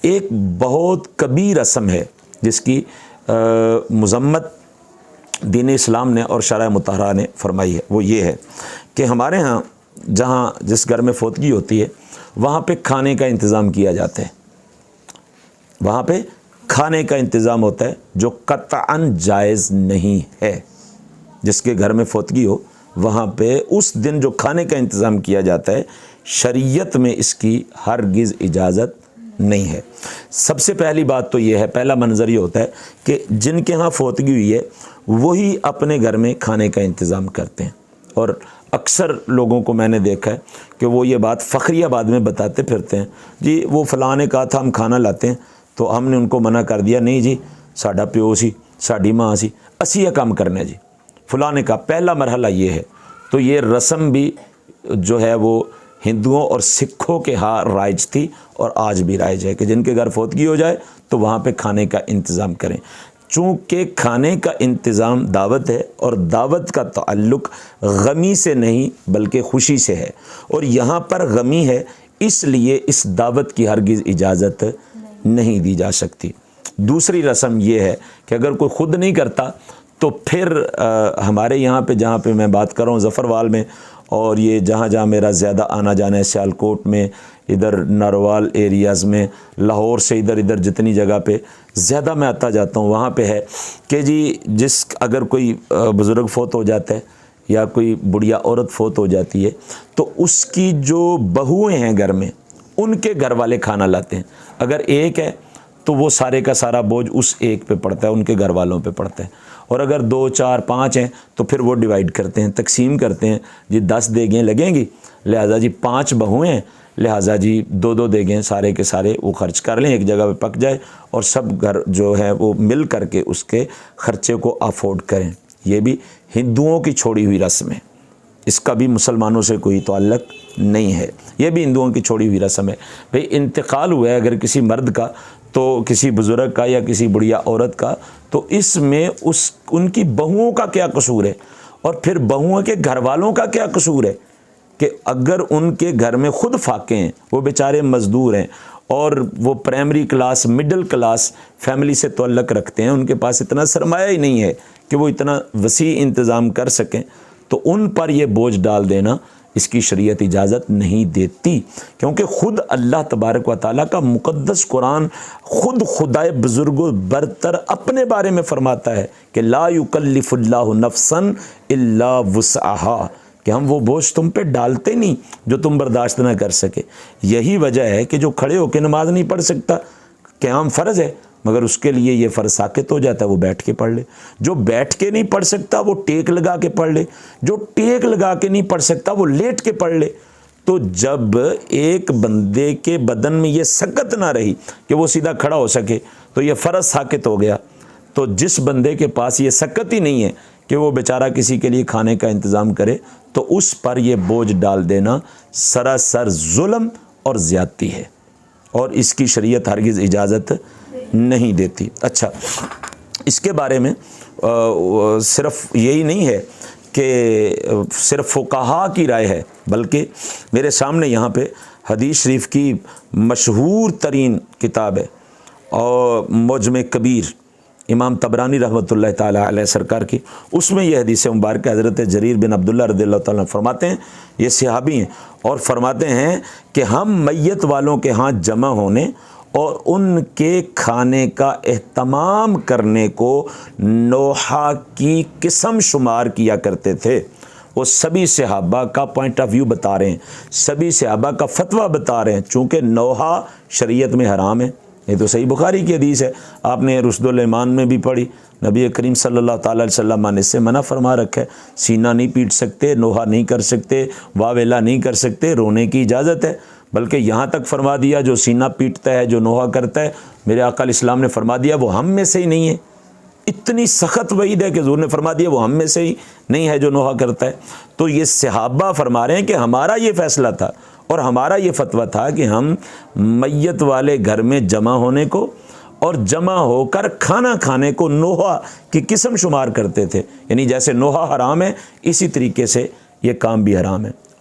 ایک بہت کبیر رسم ہے جس کی مذمت دین اسلام نے اور شرع مطہرہ نے فرمائی ہے، وہ یہ ہے کہ ہمارے ہاں جہاں جس گھر میں فوتگی ہوتی ہے وہاں پہ کھانے کا انتظام کیا جاتا ہے، وہاں پہ کھانے کا انتظام ہوتا ہے جو قطعاً جائز نہیں ہے۔ جس کے گھر میں فوتگی ہو وہاں پہ اس دن جو کھانے کا انتظام کیا جاتا ہے، شریعت میں اس کی ہرگز اجازت نہیں ہے۔ سب سے پہلی بات تو یہ ہے، پہلا منظر یہ ہوتا ہے کہ جن کے ہاں فوتگی ہوئی ہے وہی اپنے گھر میں کھانے کا انتظام کرتے ہیں، اور اکثر لوگوں کو میں نے دیکھا ہے کہ وہ یہ بات فخریہ بعد میں بتاتے پھرتے ہیں، جی وہ فلاں نے کہا تھا ہم کھانا لاتے ہیں تو ہم نے ان کو منع کر دیا، نہیں جی ساڈا پیو سی ساڈی ماں سی اسی یہ کام کرنا جی، فلاں نے کہا۔ پہلا مرحلہ یہ ہے۔ تو یہ رسم بھی جو ہے وہ ہندوؤں اور سکھوں کے ہاں رائج تھی اور آج بھی رائج ہے کہ جن کے گھر فوتگی ہو جائے تو وہاں پہ کھانے کا انتظام کریں۔ چونکہ کھانے کا انتظام دعوت ہے اور دعوت کا تعلق غمی سے نہیں بلکہ خوشی سے ہے، اور یہاں پر غمی ہے اس لیے اس دعوت کی ہرگز اجازت نہیں دی جا سکتی۔ دوسری رسم یہ ہے کہ اگر کوئی خود نہیں کرتا تو پھر ہمارے یہاں پہ جہاں پہ میں بات کر رہا ہوں ظفروال میں، اور یہ جہاں جہاں میرا زیادہ آنا جانا ہے، سیالکوٹ میں، ادھر ناروال ایریاز میں، لاہور سے ادھر جتنی جگہ پہ زیادہ میں آتا جاتا ہوں، وہاں پہ ہے کہ جی اگر کوئی بزرگ فوت ہو جاتا ہے یا کوئی بڑھیا عورت فوت ہو جاتی ہے تو اس کی جو بہویں ہیں گھر میں ان کے گھر والے کھانا لاتے ہیں۔ اگر ایک ہے تو وہ سارے کا سارا بوجھ اس ایک پہ پڑتا ہے، ان کے گھر والوں پہ پڑتا ہے، اور اگر 2 4 5 ہیں تو پھر وہ ڈیوائیڈ کرتے ہیں، تقسیم کرتے ہیں، جی 10 دیگیں لگیں گی، لہٰذا جی 5 بہویں ہیں، لہٰذا جی 2 دیگیں سارے کے سارے وہ خرچ کر لیں، ایک جگہ پہ پک جائے اور سب گھر جو ہے وہ مل کر کے اس کے خرچے کو افورڈ کریں۔ یہ بھی ہندوؤں کی چھوڑی ہوئی رسم ہے، اس کا بھی مسلمانوں سے کوئی تعلق نہیں ہے، یہ بھی ہندوؤں کی چھوڑی ہوئی رسم ہے۔ بھئی انتقال ہوا ہے اگر کسی مرد کا تو کسی بزرگ کا یا کسی بڑھیا عورت کا، تو اس میں ان کی بہوؤں کا کیا قصور ہے، اور پھر بہوؤں کے گھر والوں کا کیا قصور ہے کہ اگر ان کے گھر میں خود فاقے ہیں، وہ بیچارے مزدور ہیں اور وہ primary class middle class family سے تعلق رکھتے ہیں، ان کے پاس اتنا سرمایہ ہی نہیں ہے کہ وہ اتنا وسیع انتظام کر سکیں، تو ان پر یہ بوجھ ڈال دینا اس کی شریعت اجازت نہیں دیتی، کیونکہ خود اللہ تبارک و تعالیٰ کا مقدس قرآن خود خدائے بزرگ و برتر اپنے بارے میں فرماتا ہے کہ لا یکلف اللہ نفسا الا وسعہا، کہ ہم وہ بوجھ تم پہ ڈالتے نہیں جو تم برداشت نہ کر سکے۔ یہی وجہ ہے کہ جو کھڑے ہو کے نماز نہیں پڑھ سکتا، قیام فرض ہے مگر اس کے لیے یہ فرض ساقط ہو جاتا ہے، وہ بیٹھ کے پڑھ لے۔ جو بیٹھ کے نہیں پڑھ سکتا وہ ٹیک لگا کے پڑھ لے، جو ٹیک لگا کے نہیں پڑھ سکتا وہ لیٹ کے پڑھ لے۔ تو جب ایک بندے کے بدن میں یہ سکت نہ رہی کہ وہ سیدھا کھڑا ہو سکے تو یہ فرض ساقط ہو گیا، تو جس بندے کے پاس یہ سکت ہی نہیں ہے کہ وہ بیچارہ کسی کے لیے کھانے کا انتظام کرے، تو اس پر یہ بوجھ ڈال دینا سراسر ظلم اور زیادتی ہے، اور اس کی شریعت ہرگز اجازت نہیں دیتی۔ اچھا، اس کے بارے میں صرف یہی نہیں ہے کہ صرف فقہاء کی رائے ہے، بلکہ میرے سامنے یہاں پہ حدیث شریف کی مشہور ترین کتاب ہے اور معجم کبیر، امام طبرانی رحمۃ اللہ تعالیٰ علیہ سرکار کی، اس میں یہ حدیث مبارکہ حضرت جریر بن عبداللہ رضی اللہ تعالیٰ فرماتے ہیں، یہ صحابی ہیں، اور فرماتے ہیں کہ ہم میت والوں کے ہاں جمع ہونے اور ان کے کھانے کا اہتمام کرنے کو نوحہ کی قسم شمار کیا کرتے تھے۔ وہ سبھی صحابہ کا پوائنٹ آف ویو بتا رہے ہیں، سبھی صحابہ کا فتویٰ بتا رہے ہیں، چونکہ نوحہ شریعت میں حرام ہے۔ یہ تو صحیح بخاری کی حدیث ہے، آپ نے رشد الایمان میں بھی پڑھی، نبی کریم صلی اللہ تعالیٰ علیہ وسلم نے اس سے منع فرما رکھا ہے، سینہ نہیں پیٹ سکتے، نوحہ نہیں کر سکتے، واویلا نہیں کر سکتے، رونے کی اجازت ہے، بلکہ یہاں تک فرما دیا جو سینہ پیٹتا ہے، جو نوحہ کرتا ہے، میرے آقا علیہ السلام نے فرما دیا وہ ہم میں سے ہی نہیں ہے۔ اتنی سخت وعید ہے کہ حضور نے فرما دیا وہ ہم میں سے ہی نہیں ہے جو نوحہ کرتا ہے۔ تو یہ صحابہ فرما رہے ہیں کہ ہمارا یہ فیصلہ تھا اور ہمارا یہ فتویٰ تھا کہ ہم میت والے گھر میں جمع ہونے کو اور جمع ہو کر کھانا کھانے کو نوحہ کی قسم شمار کرتے تھے، یعنی جیسے نوحہ حرام ہے اسی طریقے سے یہ کام بھی حرام ہے۔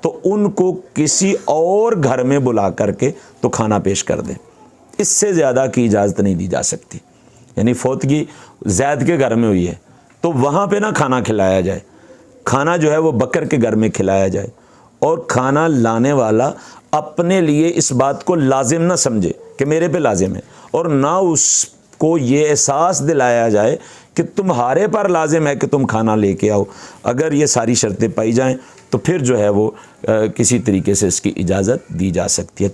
تو ان کو کسی اور گھر میں بلا کر کے تو کھانا پیش کر دیں، اس سے زیادہ کی اجازت نہیں دی جا سکتی۔ یعنی فوتگی زید کے گھر میں ہوئی ہے تو وہاں پہ نہ کھانا کھلایا جائے، کھانا جو ہے وہ بکر کے گھر میں کھلایا جائے، اور کھانا لانے والا اپنے لیے اس بات کو لازم نہ سمجھے کہ میرے پہ لازم ہے، اور نہ اس کو یہ احساس دلایا جائے کہ تمہارے پر لازم ہے کہ تم کھانا لے کے آؤ۔ اگر یہ ساری شرطیں پائی جائیں تو پھر جو ہے وہ کسی طریقے سے اس کی اجازت دی جا سکتی ہے۔